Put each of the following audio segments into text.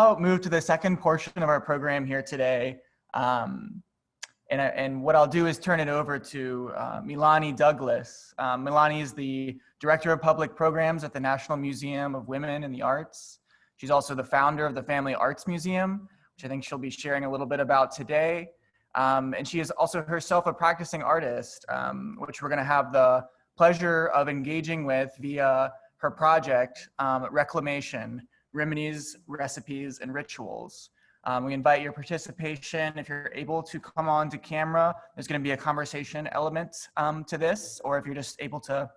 now move to the second portion of our program here today. And what I'll do is turn it over to Melani Douglass. Melani is the Director of Public Programs at the National Museum of Women in the Arts. She's also the founder of the Family Arts Museum, which I think she'll be sharing a little bit about today. And she is also herself a practicing artist, which we're gonna have the pleasure of engaging with via her project, Reclamation, Remedies, Recipes, and Rituals. We invite your participation. If you're able to come on to camera, there's going to be a conversation element to this, or if you're just able to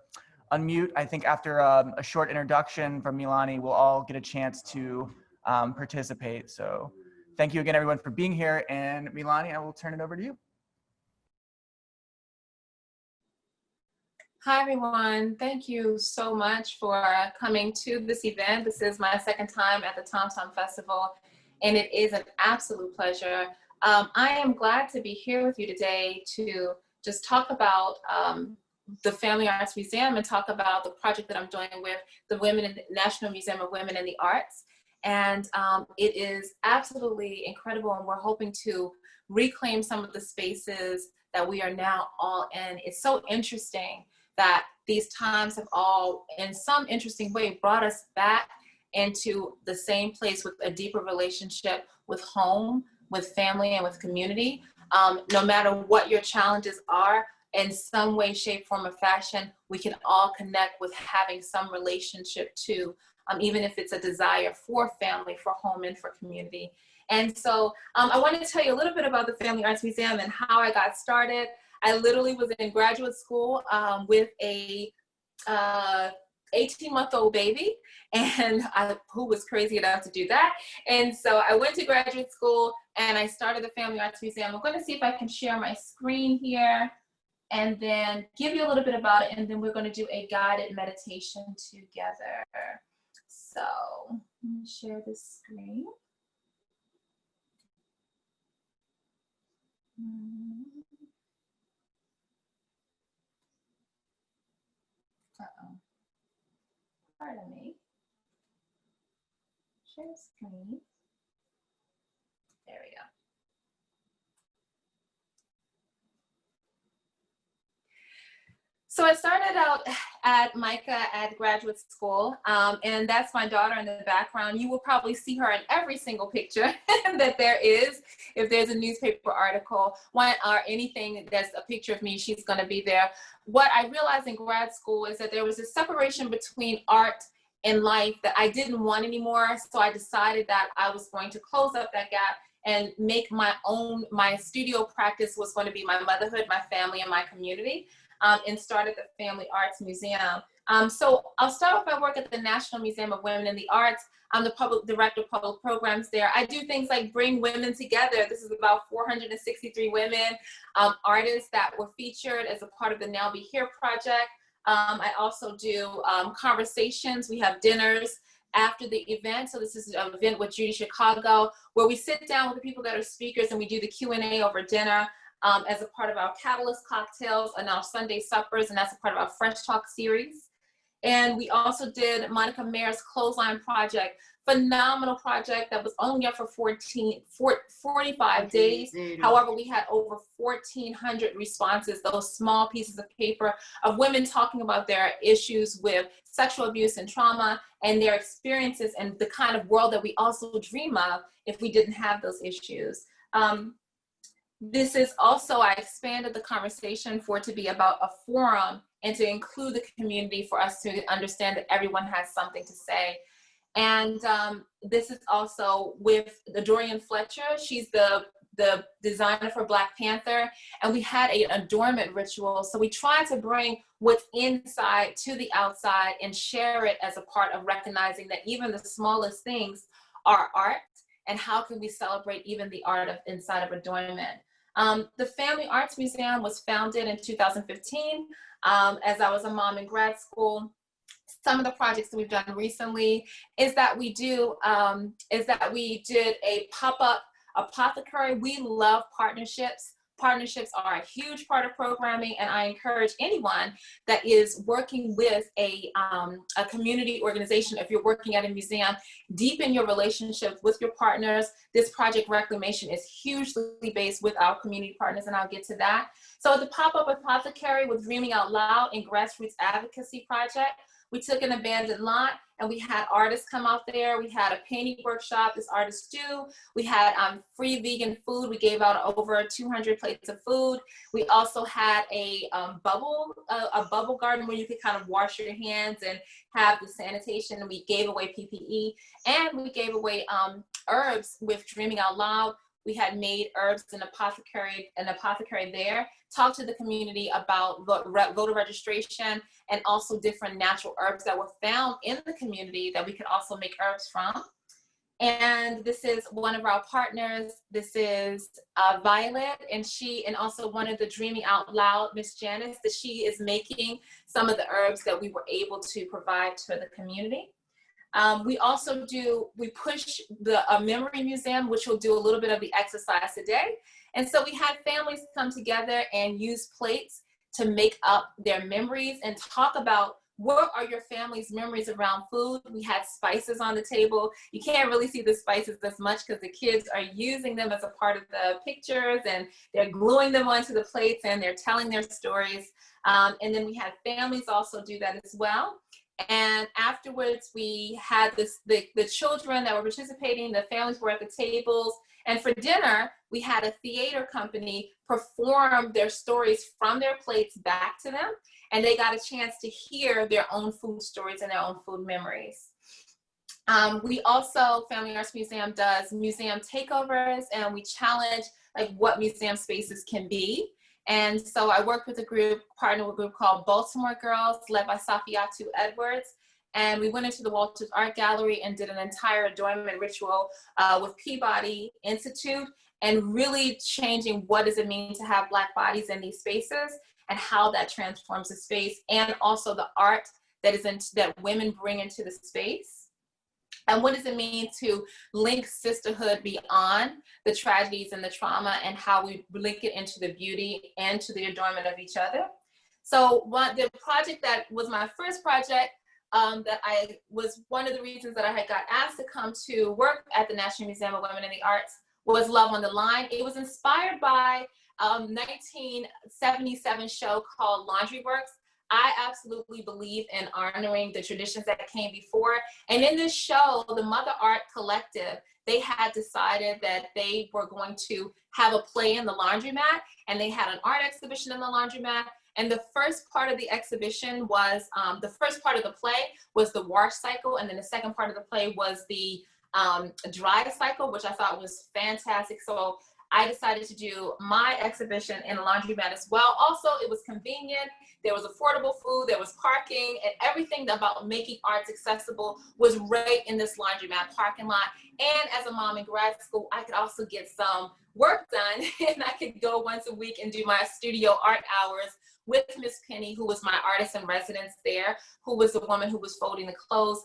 unmute, I think after a short introduction from Milani, we'll all get a chance to participate. So thank you again, everyone, for being here. And Milani, I will turn it over to you. Hi, everyone. Thank you so much for coming to this event. This is my second time at the Tom Tom Festival, and it is an absolute pleasure. I am glad to be here with you today to just talk about the Family Arts Museum and talk about the project that I'm doing with the Women in the National Museum of Women in the Arts. And it is absolutely incredible, and we're hoping to reclaim some of the spaces that we are now all in. It's so interesting that these times have all, in some interesting way, brought us back into the same place with a deeper relationship with home, with family, and with community. No matter what your challenges are, in some way, shape, form, or fashion, we can all connect with having some relationship too, even if it's a desire for family, for home, and for community. And so I want to tell you a little bit about the Family Arts Museum and how I got started. I literally was in graduate school with a 18-month-old baby, and who was crazy enough to do that. And so I went to graduate school and I started the Family Arts Museum. I'm going to see if I can share my screen here and then give you a little bit about it, and then we're going to do a guided meditation together. So let me share this screen. Uh-oh. Pardon me. Share screen. There we go. So I started out at Micah at graduate school, and that's my daughter in the background. You will probably see her in every single picture that there is. If there's a newspaper article or anything that's a picture of me, she's going to be there. What I realized in grad school is that there was a separation between art and life that I didn't want anymore. So I decided that I was going to close up that gap and make my studio practice was going to be my motherhood, my family, and my community. And started the Family Arts Museum. So I'll start off my work at the National Museum of Women in the Arts. I'm the Director of Public Programs there. I do things like bring women together. This is about 463 women, artists that were featured as a part of the Now Be Here project. I also do conversations. We have dinners after the event. So this is an event with Judy Chicago, where we sit down with the people that are speakers and we do the Q&A over dinner. As a part of our Catalyst cocktails and our Sunday suppers, and that's a part of our Fresh Talk series. And we also did Monica Mayer's Clothesline project, phenomenal project that was only up for 45 days. However, we had over 1,400 responses, those small pieces of paper of women talking about their issues with sexual abuse and trauma and their experiences and the kind of world that we also dream of if we didn't have those issues. This is also, I expanded the conversation for it to be about a forum and to include the community for us to understand that everyone has something to say. And this is also with the Dorian Fletcher. She's the designer for Black Panther. And we had an adornment ritual. So we tried to bring what's inside to the outside and share it as a part of recognizing that even the smallest things are art. And how can we celebrate even the art of inside of adornment? The Family Arts Museum was founded in 2015 as I was a mom in grad school. Some of the projects that we've done recently is that we did a pop-up apothecary. We love partnerships Partnerships are a huge part of programming, and I encourage anyone that is working with a community organization, if you're working at a museum, deepen your relationship with your partners. This project Reclamation is hugely based with our community partners, and I'll get to that. So the Pop-Up Apothecary was Dreaming Out Loud and Grassroots Advocacy Project. We took an abandoned lot and we had artists come out there. We had a painting workshop, this artist do. We had free vegan food. We gave out over 200 plates of food. We also had a bubble garden where you could kind of wash your hands and have the sanitation. And we gave away PPE, and we gave away herbs with Dreaming Out Loud. We had made herbs and an apothecary there, talked to the community about voter registration and also different natural herbs that were found in the community that we could also make herbs from. And this is one of our partners. This is Violet, and also one of the Dreaming Out Loud, Miss Janice, that she is making some of the herbs that we were able to provide to the community. We also push the memory museum, which will do a little bit of the exercise today. And so we had families come together and use plates to make up their memories and talk about what are your family's memories around food. We had spices on the table. You can't really see the spices as much because the kids are using them as a part of the pictures, and they're gluing them onto the plates and they're telling their stories. And then we had families also do that as well. And afterwards, we had the children that were participating, the families were at the tables. And for dinner, we had a theater company perform their stories from their plates back to them. And they got a chance to hear their own food stories and their own food memories. We also, Family Arts Museum does museum takeovers, and we challenge like what museum spaces can be. And so I worked with partnered with a group called Baltimore Girls, led by Safiatu Edwards. And we went into the Walters Art Gallery and did an entire adornment ritual with Peabody Institute, and really changing what does it mean to have Black bodies in these spaces and how that transforms the space, and also the art that women bring into the space. And what does it mean to link sisterhood beyond the tragedies and the trauma, and how we link it into the beauty and to the adornment of each other. So the project that was my first project, that I was one of the reasons that I had got asked to come to work at the National Museum of Women in the Arts, was Love on the Line. It was inspired by a 1977 show called Laundry Works. I absolutely believe in honoring the traditions that came before. And in this show, the Mother Art Collective, they had decided that they were going to have a play in the laundromat, and they had an art exhibition in the laundromat. And the first part of the exhibition was, the first part of the play was the wash cycle. And then the second part of the play was the dry cycle, which I thought was fantastic. So I decided to do my exhibition in a laundromat as well. Also, it was convenient. There was affordable food, there was parking, and everything about making arts accessible was right in this laundromat parking lot. And as a mom in grad school, I could also get some work done, and I could go once a week and do my studio art hours with Miss Penny, who was my artist in residence there, who was the woman who was folding the clothes,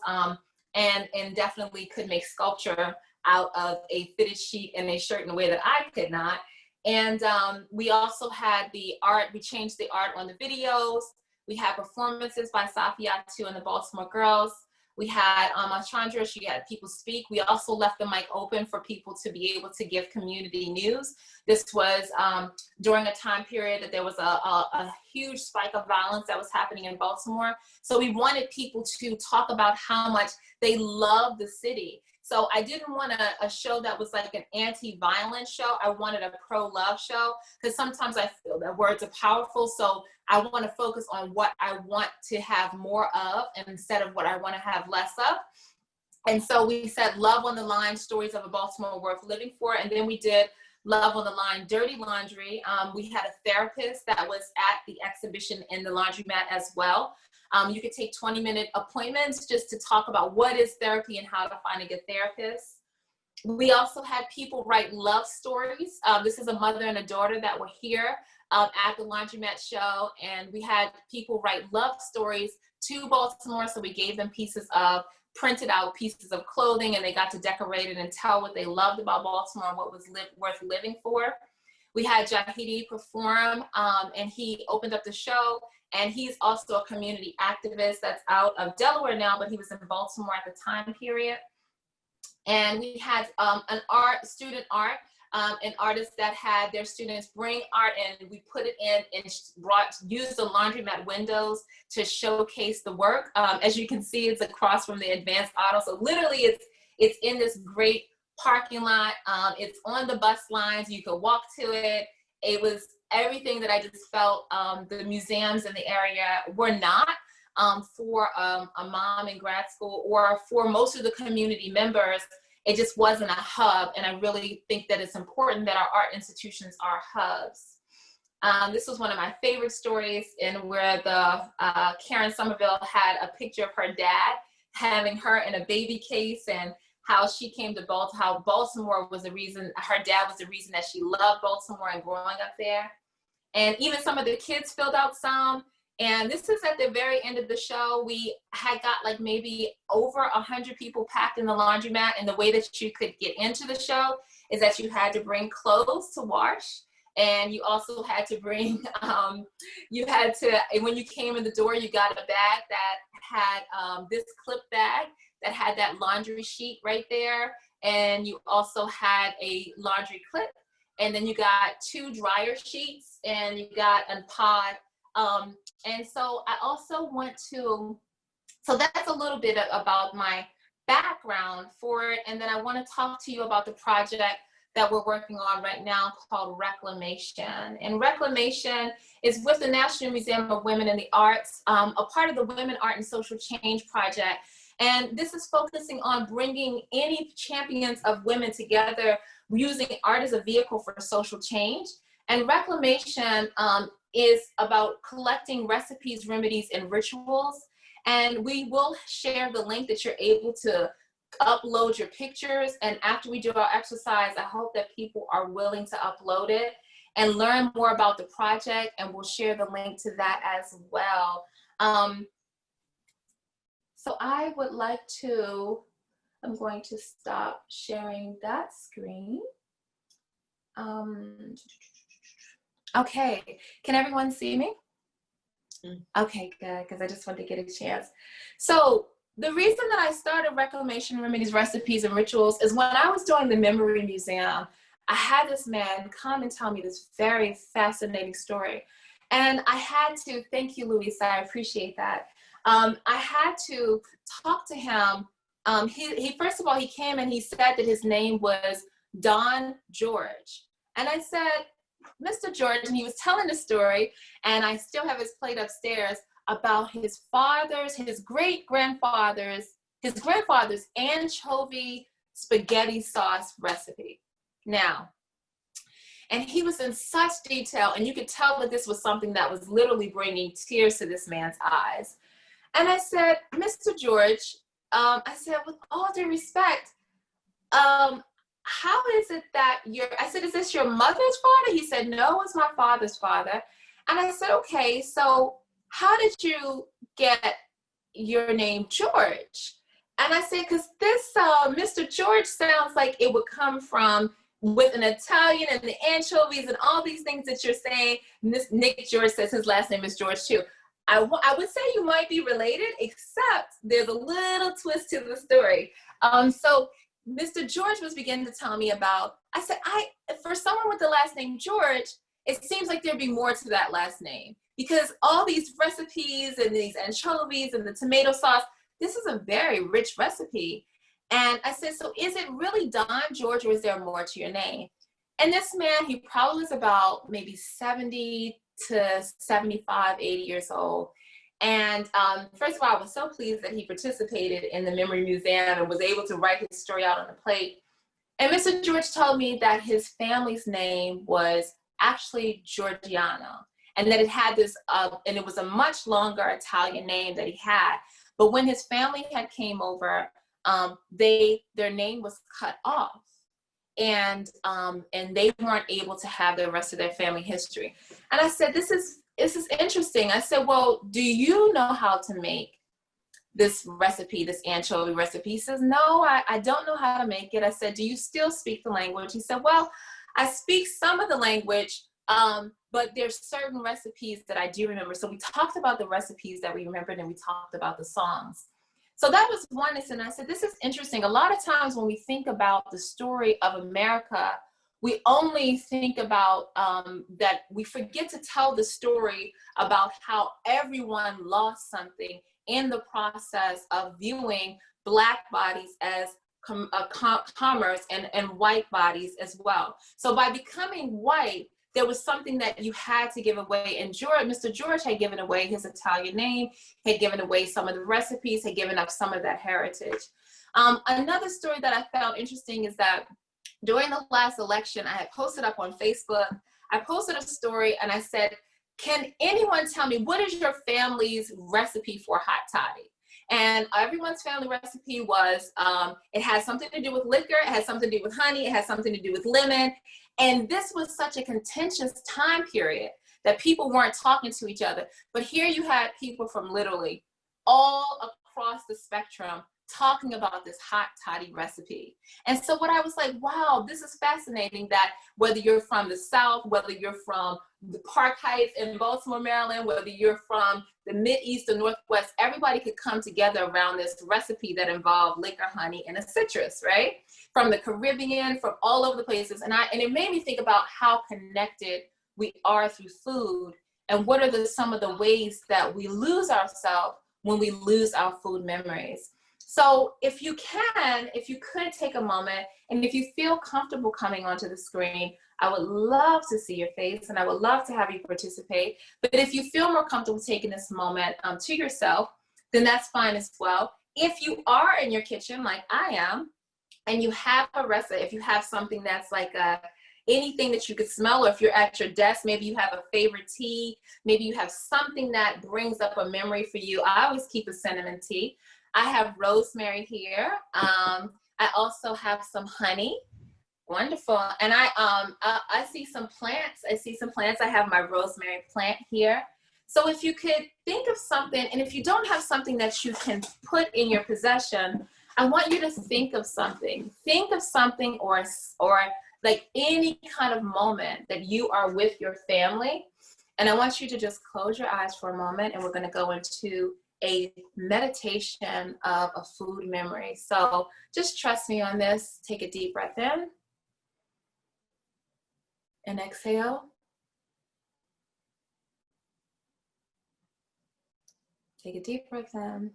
and definitely could make sculpture out of a fitted sheet and a shirt in a way that I could not. And we also had the art, we changed the art on the videos. We had performances by Safiatu and the Baltimore Girls. We had Chandra, she had people speak. We also left the mic open for people to be able to give community news. This was during a time period that there was a huge spike of violence that was happening in Baltimore. So we wanted people to talk about how much they love the city. So I didn't want a show that was like an anti-violence show. I wanted a pro-love show, because sometimes I feel that words are powerful. So I want to focus on what I want to have more of, instead of what I want to have less of. And so we said Love on the Line, Stories of a Baltimore Worth Living For. And then we did Love on the Line, Dirty Laundry. We had a therapist that was at the exhibition in the laundromat as well. You could take 20-minute appointments just to talk about what is therapy and how to find a good therapist. We also had people write love stories. This is a mother and a daughter that were here at the laundromat show, and we had people write love stories to Baltimore. So we gave them printed out pieces of clothing, and they got to decorate it and tell what they loved about Baltimore and what was worth living for. We had Jahidi perform, and he opened up the show. And he's also a community activist that's out of Delaware now, but he was in Baltimore at the time period. And we had student art, and artists that had their students bring art, and we put it in and used the laundromat windows to showcase the work. As you can see, it's across from the Advanced Auto. So literally it's in this great parking lot. It's on the bus lines. You could walk to it. It was everything that I just felt the museums in the area were not. For a mom in grad school, or for most of the community members, it just wasn't a hub. And I really think that it's important that our art institutions are hubs. This was one of my favorite stories, in where the Karen Somerville had a picture of her dad having her in a baby case, and how she came to Baltimore, how Baltimore was the reason, her dad was the reason that she loved Baltimore and growing up there. And even some of the kids filled out some. And this is at the very end of the show. We had got like maybe over 100 people packed in the laundromat. And the way that you could get into the show is that you had to bring clothes to wash. And you also had to bring, when you came in the door, you got a bag that had this clip bag that had that laundry sheet right there. And you also had a laundry clip. And then you got 2 dryer sheets, and you got a pod. And so I also want to, so that's a little bit about my background for it. And then I want to talk to you about the project that we're working on right now called Reclamation. And Reclamation is with the National Museum of Women in the Arts, a part of the Women, Art, and Social Change Project. And this is focusing on bringing any champions of women together, using art as a vehicle for social change. And Reclamation is about collecting recipes, remedies, and rituals. And we will share the link that you're able to upload your pictures. And after we do our exercise, I hope that people are willing to upload it and learn more about the project. And we'll share the link to that as well. So I would like to, I'm going to stop sharing that screen. Okay, can everyone see me? Okay, good, because I just wanted to get a chance. So the reason that I started Reclamation, Remedies, Recipes, and Rituals is when I was doing the Memory Museum, I had this man come and tell me this very fascinating story. And I had to, thank you, Louisa, I appreciate that. I had to talk to him. He first of all, he came and he said that his name was Don George. And I said, Mr. George, and he was telling the story, and I still have his plate upstairs, about his father's, his grandfather's anchovy spaghetti sauce recipe. Now, and he was in such detail, and you could tell that this was something that was literally bringing tears to this man's eyes. And I said, Mr. George, I said, with all due respect, how is it that I said, is this your mother's father? He said, no, it's my father's father. And I said, okay, so how did you get your name George? And I said, because this Mr. George sounds like it would come from with an Italian and the anchovies and all these things that you're saying. Nick George says his last name is George too. I would say you might be related, except there's a little twist to the story. So Mr. George was beginning to tell me about, I said, for someone with the last name George, it seems like there'd be more to that last name, because all these recipes and these anchovies and the tomato sauce, this is a very rich recipe. And I said, so is it really Don George, or is there more to your name? And this man, he probably was about maybe 70 to 75, 80 years old. And first of all, I was so pleased that he participated in the Memory Museum and was able to write his story out on the plate. And Mr. George told me that his family's name was actually Giorgiano, and that it had this, and it was a much longer Italian name that he had. But when his family had came over, their name was cut off, and they weren't able to have the rest of their family history. And I said, this is interesting. I said, well, do you know how to make this recipe, this anchovy recipe? He says, no, I don't know how to make it. I said, do you still speak the language? He said, well, I speak some of the language, but there's certain recipes that I do remember. So we talked about the recipes that we remembered, and we talked about the songs. So that was one, and I said, this is interesting. A lot of times when we think about the story of America, we only think about that we forget to tell the story about how everyone lost something in the process of viewing Black bodies as commerce and white bodies as well. So by becoming white, there was something that you had to give away. And Mr. George had given away his Italian name, had given away some of the recipes, had given up some of that heritage. Another story that I found interesting is that during the last election, I had posted up on Facebook, I posted a story and I said, can anyone tell me, what is your family's recipe for hot toddy? And everyone's family recipe was, it has something to do with liquor, it has something to do with honey, it has something to do with lemon. And this was such a contentious time period that people weren't talking to each other. But here you had people from literally all across the spectrum talking about this hot toddy recipe. And so what I was like, wow, this is fascinating, that whether you're from the South, whether you're from the Park Heights in Baltimore, Maryland, whether you're from the Mid-East or Northwest, everybody could come together around this recipe that involved liquor, honey, and a citrus, right? From the Caribbean, from all over the places. And it made me think about how connected we are through food, and what are some of the ways that we lose ourselves when we lose our food memories. So if you could take a moment, and if you feel comfortable coming onto the screen, I would love to see your face and I would love to have you participate. But if you feel more comfortable taking this moment to yourself, then that's fine as well. If you are in your kitchen like I am, and you have a recipe, if you have something that's like anything that you could smell, or if you're at your desk, maybe you have a favorite tea, maybe you have something that brings up a memory for you. I always keep a cinnamon tea. I have rosemary here. I also have some honey. Wonderful. And I see some plants. I have my rosemary plant here. So if you could think of something, and if you don't have something that you can put in your possession, I want you to think of something. Think of something, or like any kind of moment that you are with your family. And I want you to just close your eyes for a moment, and we're going to go into a meditation of a food memory. So just trust me on this. Take a deep breath in and exhale. Take a deep breath in.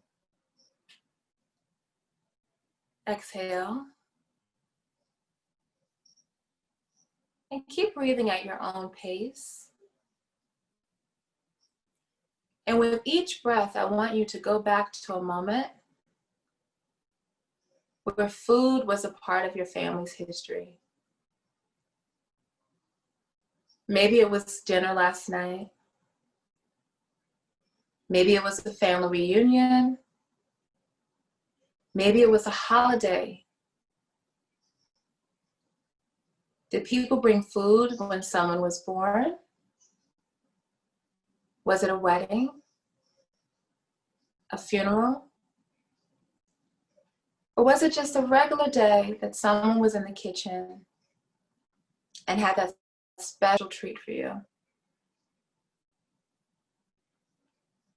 Exhale. And keep breathing at your own pace. And with each breath, I want you to go back to a moment where food was a part of your family's history. Maybe it was dinner last night. Maybe it was a family reunion. Maybe it was a holiday. Did people bring food when someone was born? Was it a wedding? A funeral? Or was it just a regular day that someone was in the kitchen and had that special treat for you?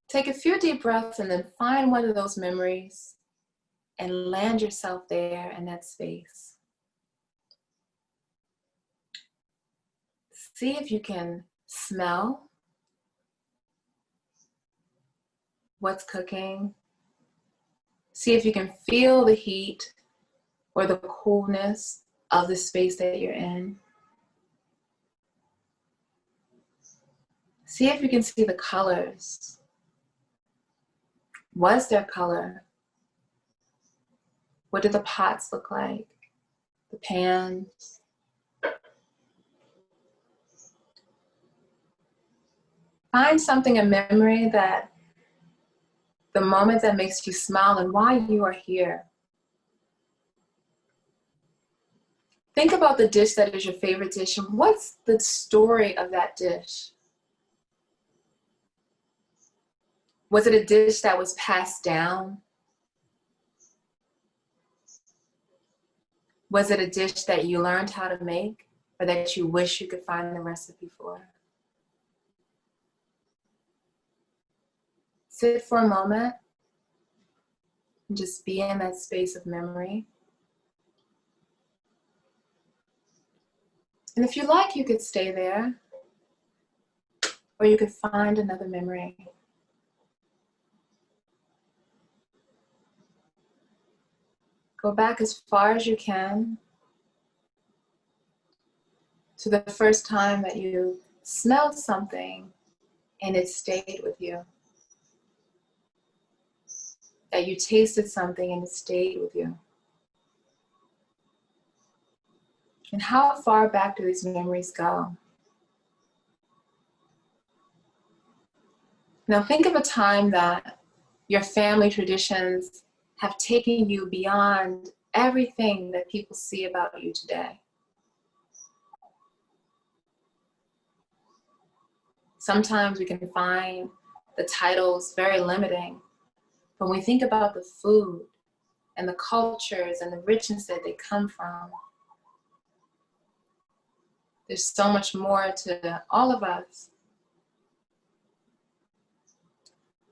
Take a few deep breaths and then find one of those memories and land yourself there in that space. See if you can smell what's cooking. See if you can feel the heat or the coolness of the space that you're in. See if you can see the colors. Was there color? What did the pots look like? The pans? Find something, a memory, that the moment that makes you smile and why you are here. Think about the dish that is your favorite dish and what's the story of that dish? Was it a dish that was passed down? Was it a dish that you learned how to make? or that you wish you could find the recipe for. Sit for a moment and just be in that space of memory. And if you like, you could stay there, or you could find another memory. Go back as far as you can to the first time that you smelled something and it stayed with you. That you tasted something and it stayed with you. And how far back do these memories go? Now think of a time that your family traditions have taken you beyond everything that people see about you today. Sometimes we can find the titles very limiting. When we think about the food and the cultures and the richness that they come from, there's so much more to all of us.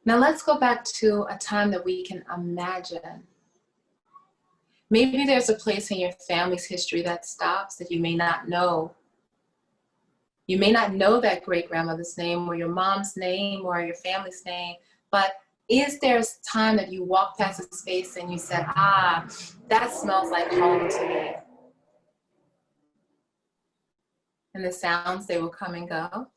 Now let's go back to a time that we can imagine. Maybe there's a place in your family's history that stops that you may not know. You may not know that great-grandmother's name or your mom's name or your family's name, but is there a time that you walked past a space and you said, ah, that smells like home to me? And the sounds, they will come and go.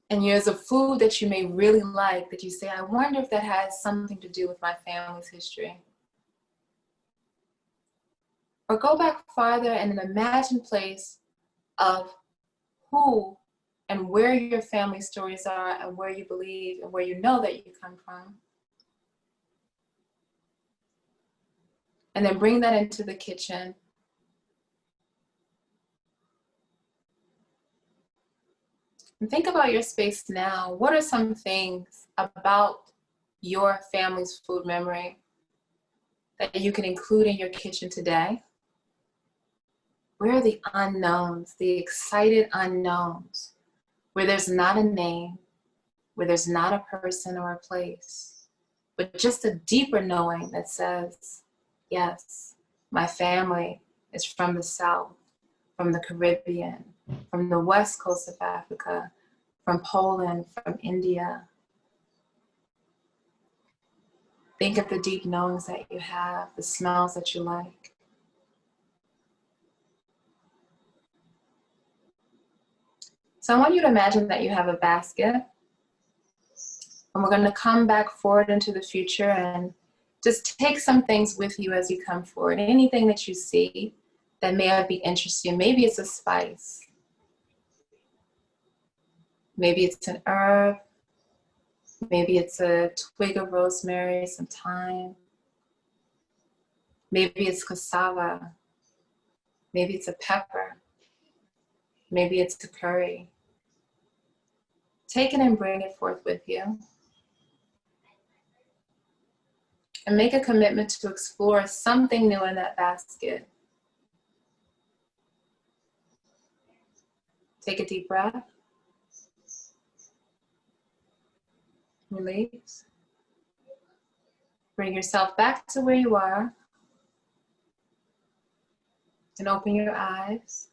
And there's a food that you may really like that you say, I wonder if that has something to do with my family's history. Or go back farther and an imagined place of who and where your family stories are and where you believe and where you know that you come from. And then bring that into the kitchen. And think about your space now. What are some things about your family's food memory that you can include in your kitchen today? Where are the unknowns, the excited unknowns, where there's not a name, where there's not a person or a place, but just a deeper knowing that says, yes, my family is from the South, from the Caribbean, from the West Coast of Africa, from Poland, from India. Think of the deep knowings that you have, the smells that you like. So I want you to imagine that you have a basket, and we're going to come back forward into the future and just take some things with you as you come forward. Anything that you see that may be interesting. Maybe it's a spice. Maybe it's an herb. Maybe it's a twig of rosemary, some thyme. Maybe it's cassava. Maybe it's a pepper. Maybe it's a curry. Take it and bring it forth with you. And make a commitment to explore something new in that basket. Take a deep breath. Release. Bring yourself back to where you are. And open your eyes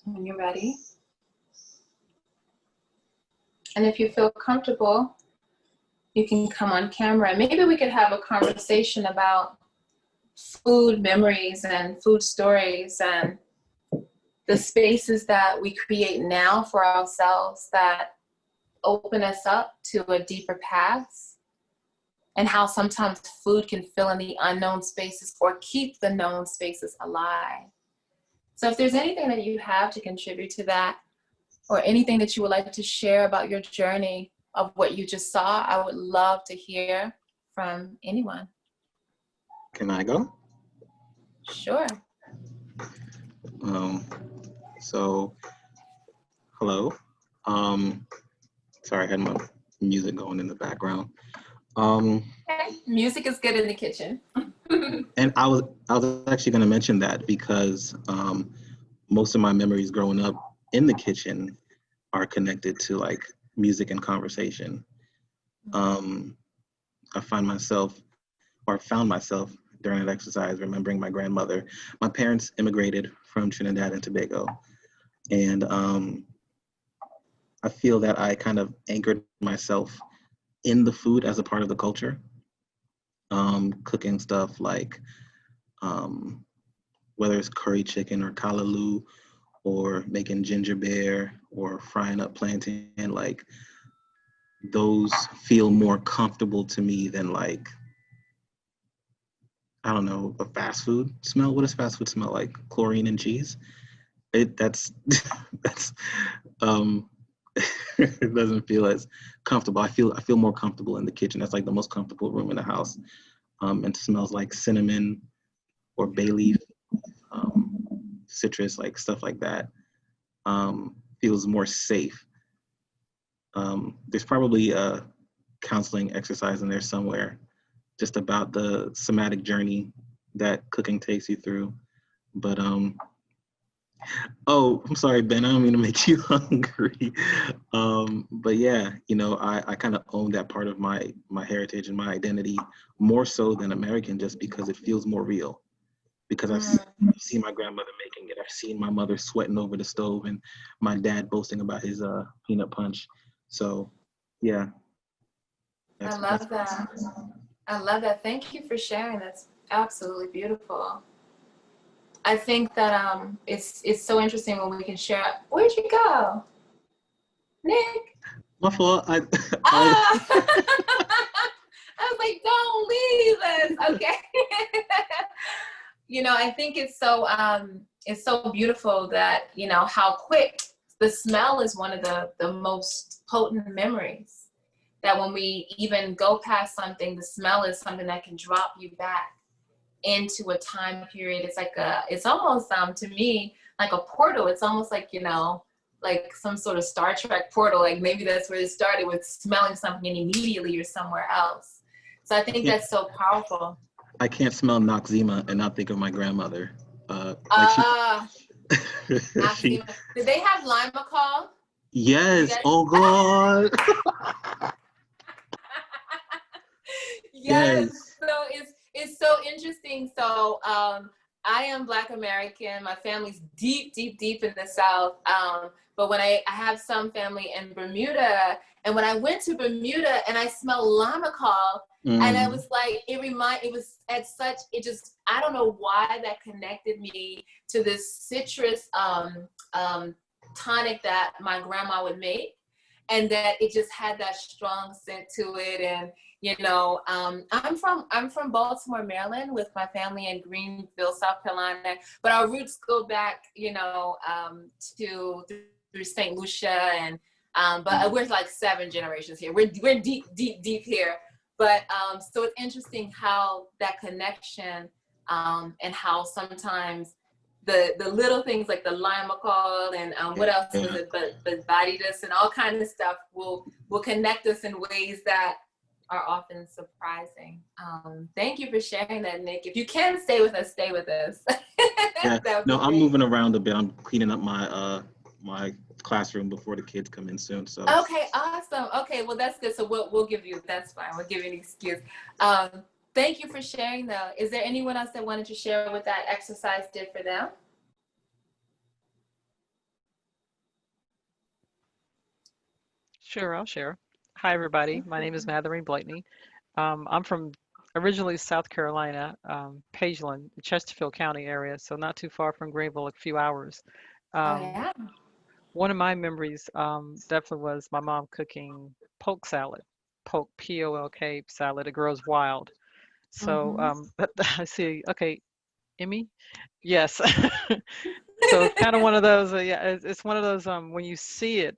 when you're ready. And if you feel comfortable, you can come on camera. Maybe we could have a conversation about food memories and food stories and the spaces that we create now for ourselves that open us up to a deeper past, and how sometimes food can fill in the unknown spaces or keep the known spaces alive. So if there's anything that you have to contribute to that, or anything that you would like to share about your journey of what you just saw, I would love to hear from anyone. Can I go? Sure. So, hello. Sorry, I had my music going in the background. Okay. Music is good in the kitchen. And I was actually going to mention that because most of my memories growing up in the kitchen are connected to like music and conversation. Um, I find myself or found myself during that exercise remembering my grandmother. My parents immigrated from Trinidad and Tobago, and I feel that I kind of anchored myself in the food as a part of the culture. Cooking stuff like um, whether it's curry chicken or callaloo or making ginger beer or frying up plantain, like those feel more comfortable to me than like, I don't know, a fast food smell. What does fast food smell like? Chlorine and cheese? That's that's um it doesn't feel as comfortable. I feel more comfortable in the kitchen. That's like the most comfortable room in the house. And smells like cinnamon or bay leaf, citrus, like stuff like that. Feels more safe. There's probably a counseling exercise in there somewhere just about the somatic journey that cooking takes you through. But oh, I'm sorry, Ben. I don't mean to make you hungry. But yeah, you know, I kind of own that part of my heritage and my identity more so than American, just because it feels more real. Because I've seen my grandmother making it. I've seen my mother sweating over the stove, and my dad boasting about his peanut punch. So, yeah, I that's love that. I love that. Thank you for sharing. That's absolutely beautiful. I think that it's so interesting when we can share. Where'd you go, Nick? my fault. Ah! I was like, don't leave us. Okay. You know, I think it's so beautiful that, you know, how quick the smell is one of the most potent memories. That when we even go past something, the smell is something that can drop you back into a time period. It's almost to me like a portal. It's almost like, you know, like some sort of Star Trek portal. Like maybe that's where it started, with smelling something and immediately you're somewhere else. So I think that's so powerful. I can't smell Noxzema and not think of my grandmother. Uh, She, Did they have Limacol? yes. Oh God. Yes. Yes. So it's so interesting. So I am Black American. My family's deep, deep, deep in the South. But when I have some family in Bermuda, and when I went to Bermuda and I smelled Limacol, and I was like, I don't know why that connected me to this citrus tonic that my grandma would make, and that it just had that strong scent to it. And you know, I'm from Baltimore, Maryland, with my family in Greenville, South Carolina. But our roots go back, you know, to through St. Lucia, and but we're like 7 generations here. We're deep, deep, deep here. But so it's interesting how that connection, and how sometimes the little things like the Limacol and what else was it, but Badidas and all kinds of stuff will connect us in ways that are often surprising. Thank you for sharing that, Nick. If you can stay with us, stay with us. Yeah. No, I'm great. moving around a bit. I'm cleaning up my my classroom before the kids come in soon. So. Okay, awesome. Okay, well that's good. So we'll give you, that's fine. We'll give you an excuse. Thank you for sharing though. Is there anyone else that wanted to share what that exercise did for them? Sure, I'll share. Hi, everybody. My name is Matherine Blakeney. I'm from originally South Carolina, Pageland, Chesterfield County area, so not too far from Greenville, a few hours. Oh Um, yeah. One of my memories definitely was my mom cooking polk salad, polk, P-O-L-K salad. It grows wild. So Mm-hmm. I see, okay, Emmy? Yes. So it's kind of one of those, yeah, it's one of those, when you see it,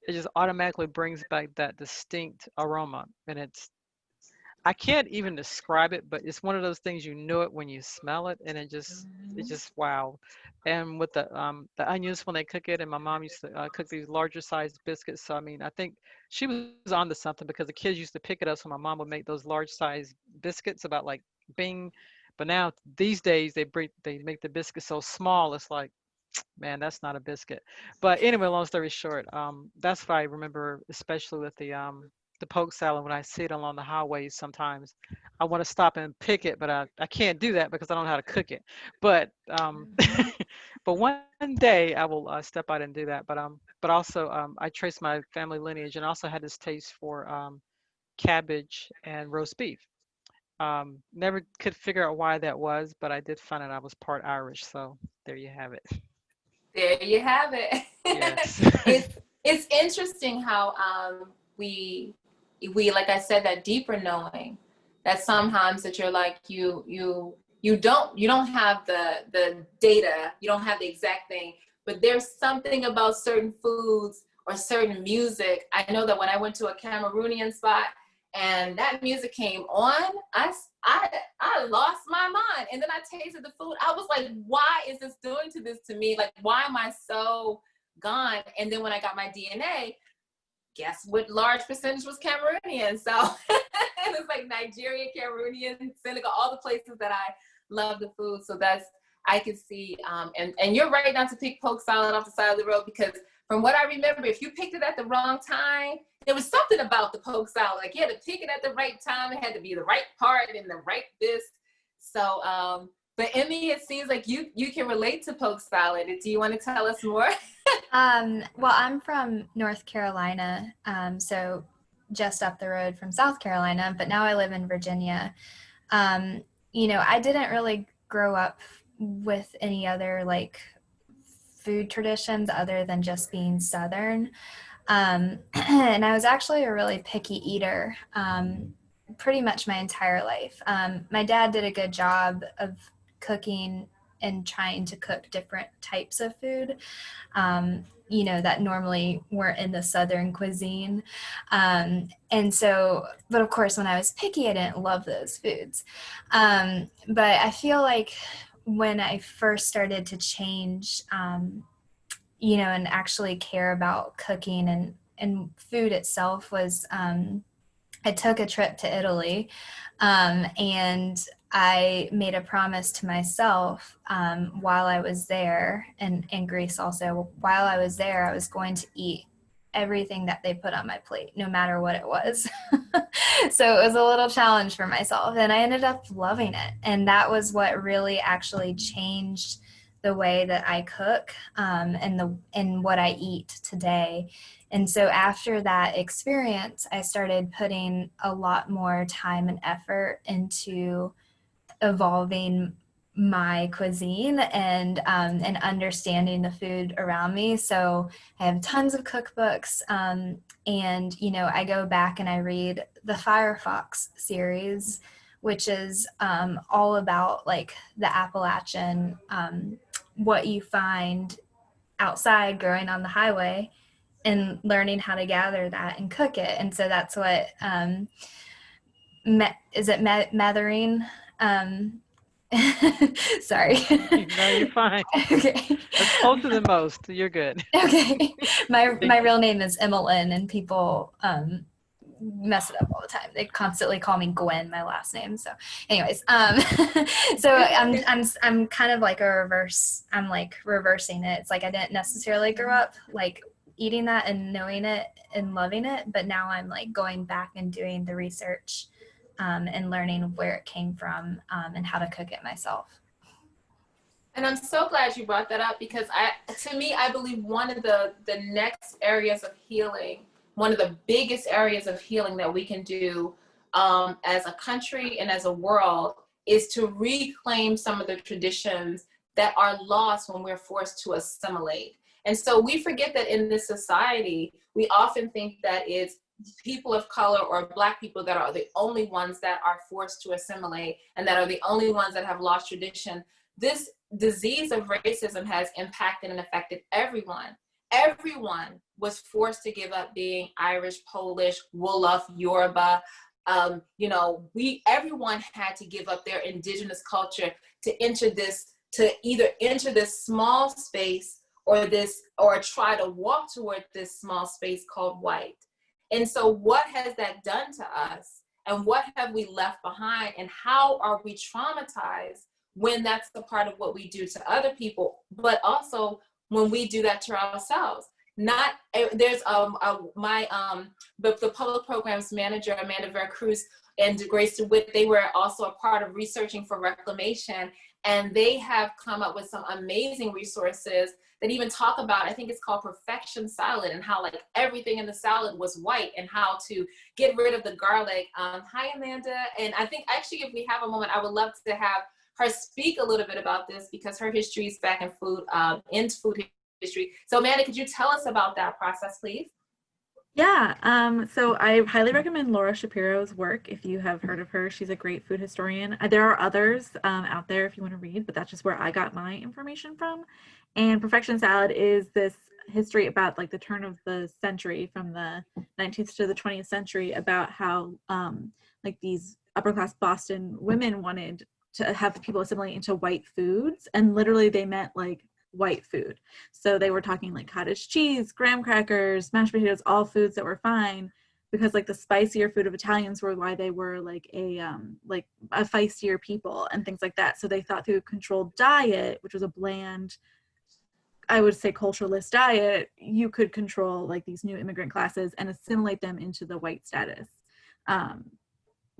it just automatically brings back that distinct aroma. And I can't even describe it, but it's one of those things, you know it when you smell it, and it's just wow. And with the onions when they cook it, and my mom used to cook these larger sized biscuits. So I mean, I think she was onto something, because the kids used to pick it up, so my mom would make those large sized biscuits about like Bing But now these days they make the biscuit so small, it's like, man, that's not a biscuit. But anyway, long story short, that's what I remember, especially with the poke salad. When I see it along the highways, sometimes I want to stop and pick it, but I can't do that because I don't know how to cook it. But but one day I will step out and do that. But also I trace my family lineage and also had this taste for cabbage and roast beef. Never could figure out why that was, but I did find out I was part Irish. So there you have it. There you have it. Yes. It's interesting how we like I said, that deeper knowing, that sometimes that you're like you don't have the data, you don't have the exact thing, but there's something about certain foods or certain music. I know that when I went to a Cameroonian spot and that music came on, I lost my mind. And then I tasted the food. I was like, why is this doing this to me? Like, why am I so gone? And then when I got my DNA, guess what large percentage was Cameroonian? So it's like Nigeria, Cameroonian, Senegal, all the places that I love the food. So I could see, and you're right not to pick poke salad off the side of the road, because from what I remember, if you picked it at the wrong time, there was something about the poke salad. Like, you had to pick it at the right time. It had to be the right part and the right this. So, but Emmy, it seems like you can relate to poke salad. Do you want to tell us more? Well, I'm from North Carolina, so just up the road from South Carolina, but now I live in Virginia. I didn't really grow up with any other like food traditions other than just being Southern. And I was actually a really picky eater, pretty much my entire life. My dad did a good job of cooking and trying to cook different types of food, that normally weren't in the Southern cuisine. And so, but of course, when I was picky, I didn't love those foods. But I feel like when I first started to change, and actually care about cooking and food itself was, I took a trip to Italy, and I made a promise to myself while I was there, and Greece also, while I was there, I was going to eat everything that they put on my plate, no matter what it was. So it was a little challenge for myself, and I ended up loving it. And that was what really actually changed the way that I cook, and what I eat today. And so after that experience, I started putting a lot more time and effort into evolving my cuisine and understanding the food around me. So I have tons of cookbooks, and I go back and I read the Firefox series, which is all about like the Appalachian, what you find outside growing on the highway, and learning how to gather that and cook it. And so that's what Mathering? Sorry. No, you're fine. Okay. That's closer than most. You're good. Okay. My real name is Emmeline, and people mess it up all the time. They constantly call me Gwen, my last name. So anyways, so I'm kind of like I'm like reversing it. It's like I didn't necessarily grow up like eating that and knowing it and loving it, but now I'm like going back and doing the research, and learning where it came from, and how to cook it myself. And I'm so glad you brought that up, because I believe one of the next areas of healing, one of the biggest areas of healing that we can do as a country and as a world, is to reclaim some of the traditions that are lost when we're forced to assimilate. And so we forget that in this society, we often think that it's people of color or Black people that are the only ones that are forced to assimilate and that are the only ones that have lost tradition. This disease of racism has impacted and affected everyone. Everyone was forced to give up being Irish, Polish, Wolof, Yoruba. Everyone had to give up their indigenous culture to either enter this small space or try to walk toward this small space called white. And so what has that done to us and what have we left behind, and how are we traumatized when that's the part of what we do to other people, but also when we do that to ourselves. Not there's the public programs manager Amanda Veracruz and Grace DeWitt, they were also a part of researching for Reclamation, and they have come up with some amazing resources that even talk about, I think it's called Perfection Salad, and how like everything in the salad was white, and how to get rid of the garlic. Hi Amanda, and I think actually if we have a moment, I would love to have her speak a little bit about this, because her history is back in food history. So Amanda, could you tell us about that process, please? Yeah, so I highly recommend Laura Shapiro's work if you have heard of her. She's a great food historian. There are others out there if you want to read, but that's just where I got my information from. And Perfection Salad is this history about like the turn of the century, from the 19th to the 20th century, about how like these upper class Boston women wanted to have people assimilate into white foods, and literally they meant like white food. So they were talking like cottage cheese, graham crackers, mashed potatoes, all foods that were fine, because like the spicier food of Italians were why they were like a feistier people and things like that. So they thought through a controlled diet, which was a bland, I would say culturalist diet, you could control like these new immigrant classes and assimilate them into the white status.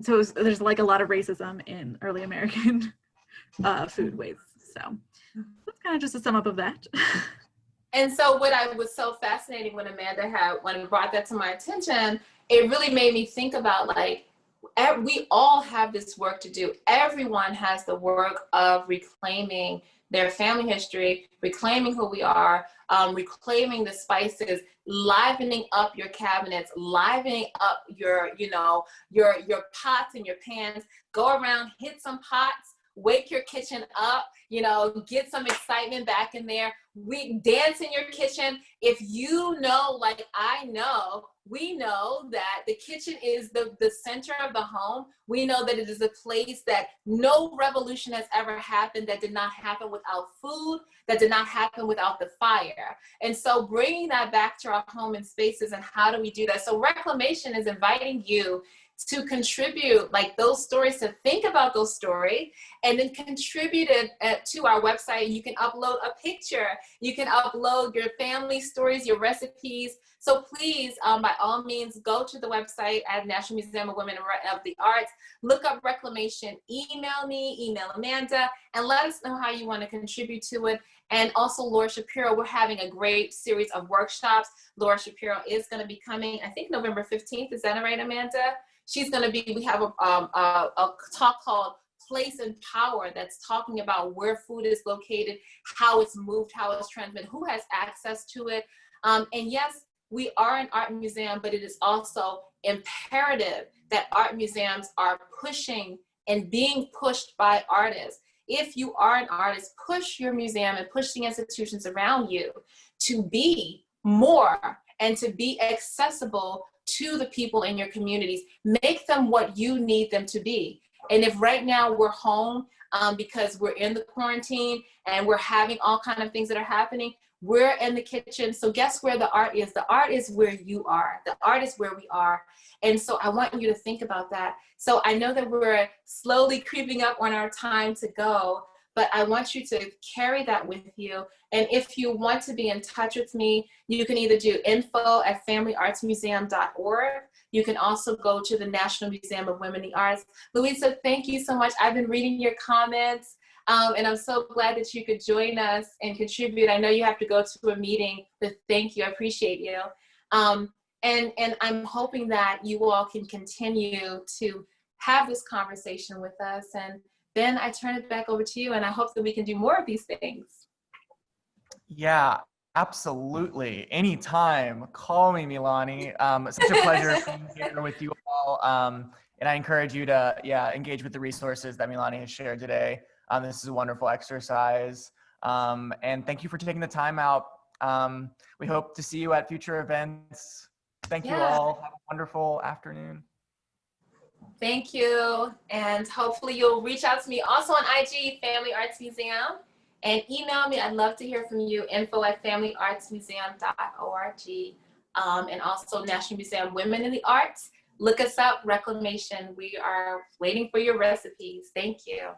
So there's like a lot of racism in early American food ways. So that's kind of just a sum up of that. And so what I was so fascinating when Amanda brought that to my attention, it really made me think about like, we all have this work to do. Everyone has the work of reclaiming their family history, reclaiming who we are, reclaiming the spices, livening up your cabinets, livening up your pots and your pans. Go around, hit some pots, wake your kitchen up, get some excitement back in there. We dance in your kitchen. If you know, like I know, we know that the kitchen is the center of the home. We know that it is a place that no revolution has ever happened that did not happen without food, that did not happen without the fire. And so bringing that back to our home and spaces, and how do we do that? So Reclamation is inviting you to contribute like those stories, to think about those stories, and then contribute it to our website. You can upload a picture, you can upload your family stories, your recipes. So please, by all means, go to the website at National Museum of Women of the Arts, look up Reclamation, email me, email Amanda, and let us know how you want to contribute to it. And also Laura Shapiro, we're having a great series of workshops. Laura Shapiro is going to be coming, I think November 15th, is that right, Amanda? She's going to be, we have a talk called Place and Power, that's talking about where food is located, how it's moved, how it's transmitted, who has access to it. And yes, we are an art museum, but it is also imperative that art museums are pushing and being pushed by artists. If you are an artist, push your museum and push the institutions around you to be more and to be accessible to the people in your communities. Make them what you need them to be. And if right now we're home because we're in the quarantine and we're having all kinds of things that are happening, we're in the kitchen. So guess where the art is? The art is where you are. The art is where we are. And so I want you to think about that. So I know that we're slowly creeping up on our time to go, but I want you to carry that with you. And if you want to be in touch with me, you can either do info@familyartsmuseum.org. You can also go to the National Museum of Women in the Arts. Louisa, thank you so much. I've been reading your comments, and I'm so glad that you could join us and contribute. I know you have to go to a meeting, but thank you, I appreciate you. And I'm hoping that you all can continue to have this conversation with us. And Ben, I turn it back over to you, and I hope that we can do more of these things. Yeah, absolutely. Anytime. Call me, Milani. Such a pleasure being here with you all. And I encourage you to, engage with the resources that Milani has shared today. This is a wonderful exercise. And thank you for taking the time out. We hope to see you at future events. Thank you all. Have a wonderful afternoon. Thank you. And hopefully you'll reach out to me also on IG, Family Arts Museum, and email me. I'd love to hear from you, info@familyartsmuseum.org. And also National Museum Women in the Arts. look us up, Reclamation. We are waiting for your recipes. Thank you.